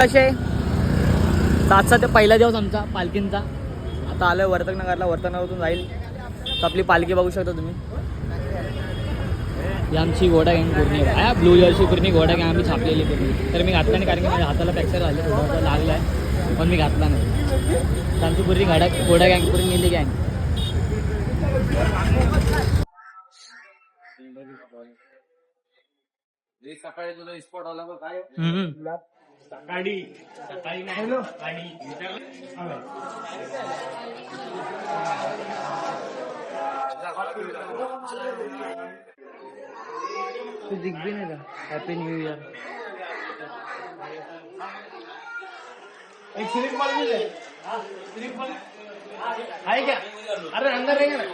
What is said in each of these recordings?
कसे 7 ते पहिला दिवस आमचा पालखींचा. आता आलोय वर्तकनगरला. वर्तकनगरतून जाईल तर आपली पालखी बघू शकता तुम्ही. ही आमची घोडा गँग पूर्ण आहे. ब्लू जर्सी पूर्ण घोडा गँग आम्ही छापलेली पूर्ण. तर मी घातला नाही कारण की माझ्या हाताला फ्रॅक्चर झाले, थोडं लागलं आहे पण मी घातला नाही. तर आमची पूर्ण घोडा गँग पूर्ण नेली गँग. सकाळी तुला स्पॉट आला काय सकाळी नाही तू दिग्बी नाही का. Happy new year. एक स्लिप बॉल मिले स्लिप बॉल आहे क्या. अरे अंदर रहेगा ना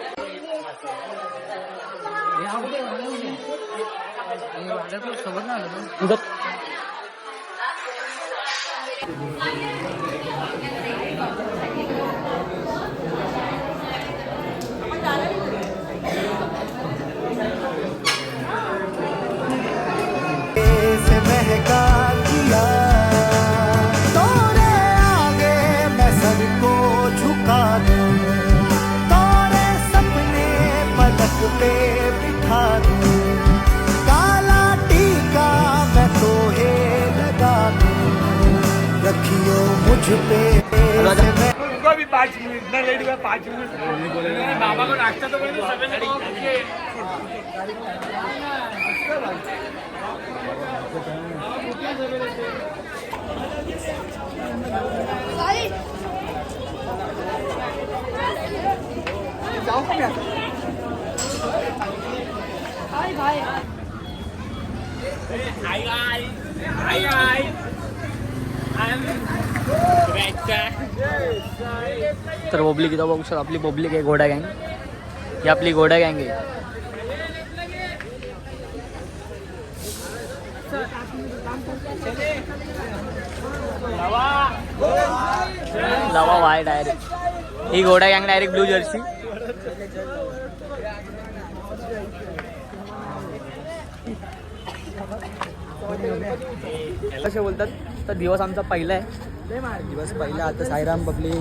पे बिठा दूं, काला टीका मैं तो हे लगा दूं, रखियो मुझ पे उनको भी 5 मिनट इतना लेट हुआ. 5 मिनट बाबा को नाश्ता तो बोले सवेरे तर पब्लिक इथं बघू शकता. आपली पब्लिक आहे घोडा गँग. ही आपली घोडा गँग आहे. लावा वाय डायरेक्ट. ही घोडा गँग डायरेक्ट ब्लू जर्सी. कसे बोलतात तर दिवस आमचा पहिला आहे. दिवस पहिला. आता साईराम पब्लिक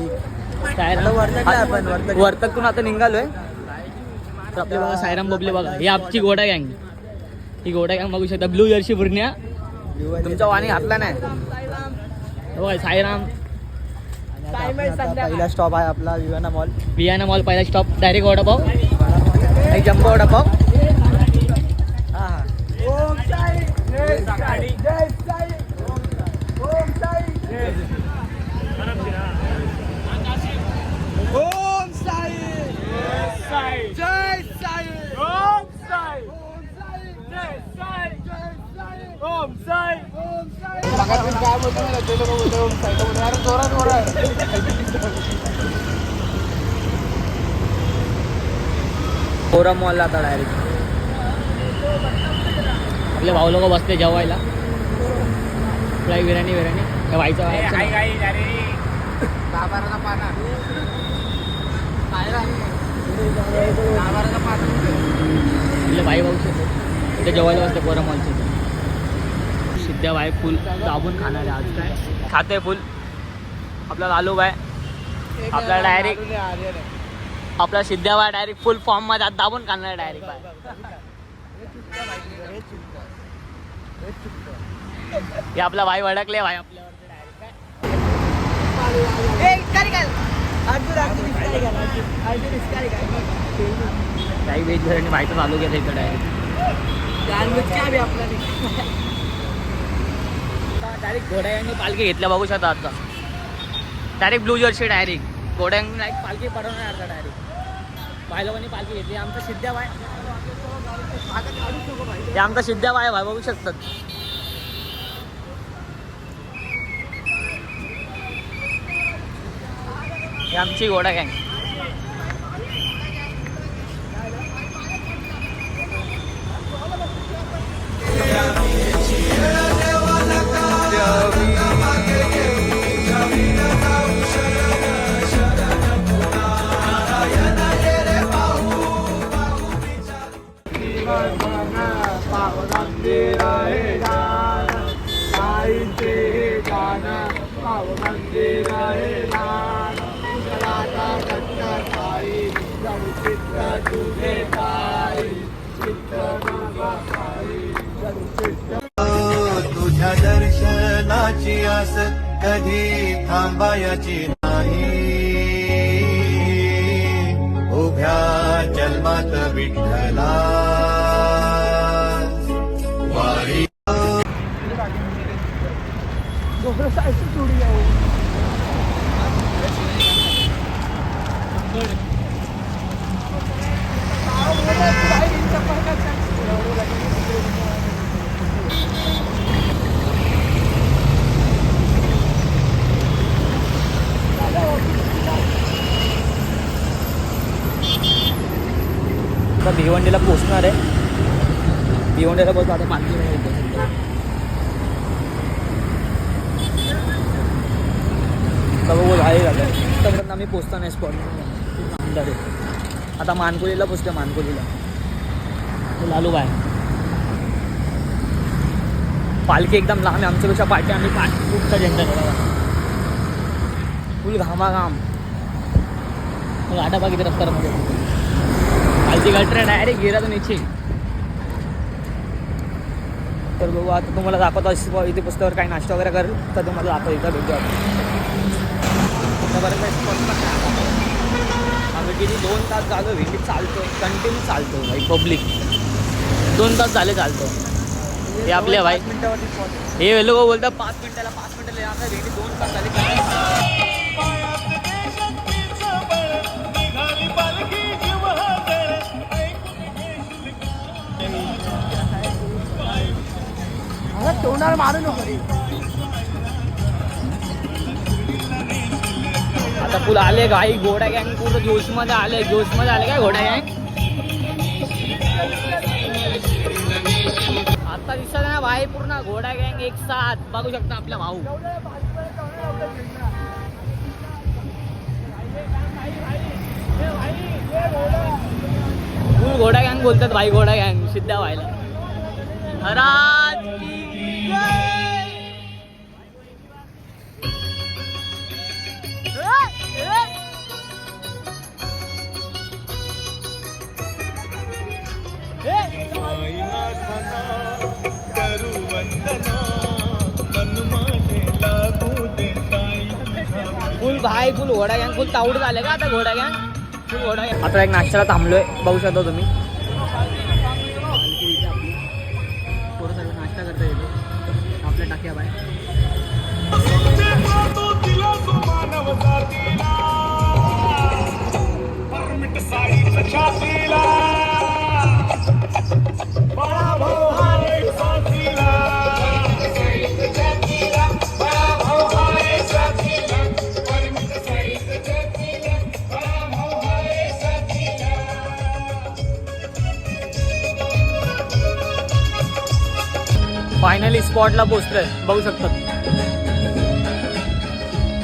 वर्तकतून आता निघालोय. तर आपले बघा साईराम बबले बघा. ही आमची घोडा गँग. ही घोडा गँग बघू शकता. ब्लू जर्सी पूर्ण. तुमचा वाणी घातला नाही बघा. साईराम. पहिला स्टॉप आहे आपला विवाना मॉल. पहिला stop direct vada pav. Jumbo vada pav. कोरा मॉलला आता डायरेक्ट आपले भाऊ लोक बसले जेवायला. फ्राय बिर्याणी त्या व्हायचा आपले भाई भाऊ ते जेवायला बसले कोरा मॉलचे. सिद्ध्या भाई फुल दाबून खाणार आहे आज. काय खाते फुल. आपला लालू भाई आपला डायरेक्ट आपला सिद्ध्या भाई डायरेक्ट फुल फॉर्म मध्ये दाबून खाणार डायरेक्ट भाई. हे आपला भाई भडकले भाई आपल्यावर काही वेज बिर्याणी भाईचं चालू केलं इकडे डायरेक्ट घोड्यांनी पालखी घेतल्या बघू शकता. आता डायरेक्ट ब्लू जर्सी डायरेक्ट घोड्यांनी डायरेक्ट पालखी पडवणार आता डायरेक्ट भाई लोकांनी पालखी घेतली. आमचा सिद्ध्या भाई हे आमचा सिद्ध्या भाई भाई बघू शकतात. ही आमची घोडा गँग. पावनांदे गाणं तुझ्या दर्शनाची आस कधी थांबायची नाही. उभ्या जन्मात विठ्ठला वारी. आता भिवंडीला पोचणार आहे. भिवंडीला पोचतो आता पालखी आहे झालं आतापर्यंत आम्ही पोचतो नाही स्पॉट. आता मानकोलीला पोचतो. मानकोलीला लालू बाय पालखी एकदम लांब आहे आमच्यापेक्षा. पाठी आम्ही खूपचा झेंडा ठेवा फुल घामाघाम. गाडा बाकी रस्त्यामध्ये खालची गाडी डायरेक्ट गेला तर नीचे. तर बघू आता तुम्हाला दाखवतो. इथे पुस्तकावर काही नाश्ता वगैरे करेल तर तुम्हाला दाखवतो. इथं भेटू आम्ही किती 2 तास झालो भेंडीत चालतो. कंटिन्यू चालतो भाई. पब्लिक 2 तास झाले चालतो. हे आपले भाई हे लोक बोलतात 5 मिनिटाला 5 मिनिटाला. आता भेंडी 2 तास झाले. तोंडाला मारू नको. आता फुल आले गाई. घोडा गँग पूर्ण जोशमध्ये आले. जोशमध्ये आले काय घोडा गँग. आता दिसत ना भाई पूर्ण घोडा गँग एक साथ. बघू शकता आपला भाऊ. फुल घोडा गँग बोलतात भाई. घोडा गँग सिद्धा व्हायला. महाराज की जय. फुल भाई फुल घोडा गँग फुल तावड झाले का आता. घोडा गँग फुल घोडा गँग. आता एक नाश्त्याला थांबलोय. बघू शकता तुम्ही. नाश्ता करता येतो आपल्या टाक्या बाय. फायनली स्पॉटला पोचतोय. बघू शकतात.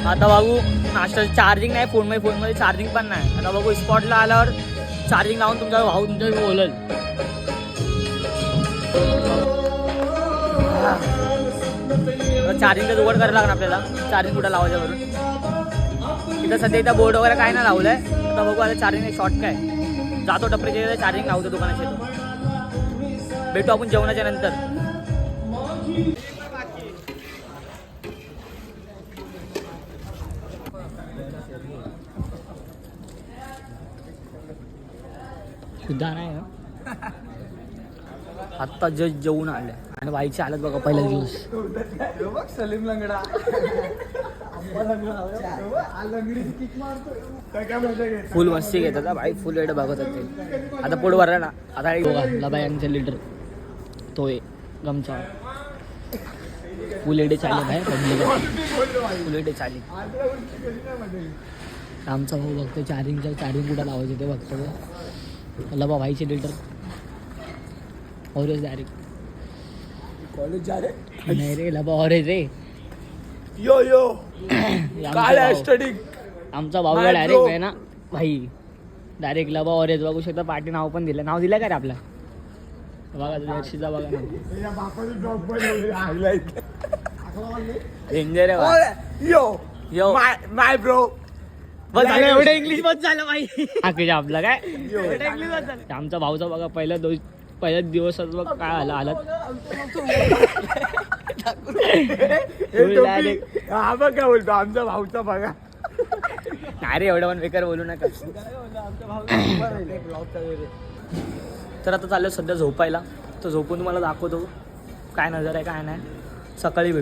आता बघू नाश्ता चार्जिंग नाही फोनमध्ये चार्जिंग पण नाही. आता बघू स्पॉटला आल्यावर चार्जिंग लावून तुमचा भाऊ तुमच्या बोलल. चार्जिंगचा जुगाड करायला लागणार आपल्याला. चार्जिंग कुठं लावायच्या वरून. इथं सध्या इथं बोर्ड वगैरे काय नाही लावलंय. आता बघू आता चार्जिंग शॉर्ट काय जातो टपरीच्या चार्जिंग लावतो दुकानाच्या इथं. भेटू आपण जेवणाच्या नंतर. सुद्धा नाही आत्ता जस्ट जेवून आले आणि बाईची हालत बघा. पहिला दिवस सलीम लंगडा फुल मस्ती घेतात बाई. फुल एड बघत होते. आता पोट भरला ना. आता बाई यांचे लिटर तो गमचा फुल एडे चालले बाहेर. फुल एडे चालले. आमचा भाऊ बघतो चार्जिंग कुठं लावायचं ते बघतो. लबा भाईचे लिटर ऑरेंज डायरेक्ट. कॉलेज जा रे. नाही रे लबा ऑरेंज रे. यो यो काय स्टडी. आमचा भाऊ डायरेक्ट आहे ना भाई. डायरेक्ट लबा ऑरेंज. बघू शकता पार्टी नाव पण दिलं. नाव दिलं का रे आपला. बघा जर्शीचा बघा ना. डेंजर आहे बा. Yo my bro. बस झालं एवढं इंग्लिश बस झालं माहिती आपलं काय एवढं इंग्लिश बस झालं. आमचा भाऊचा बघा पहिल्याच दिवसात बघ काय आला हालत. हा बघ काय बोलतो आमचा भाऊचा बघा. अरे एवढं पण बेकार बोलू नका. तर आता चाललं सध्या झोपायला. तर झोपून तुम्हाला दाखवतो काय नजर आहे काय नाही. सकाळी भेटू.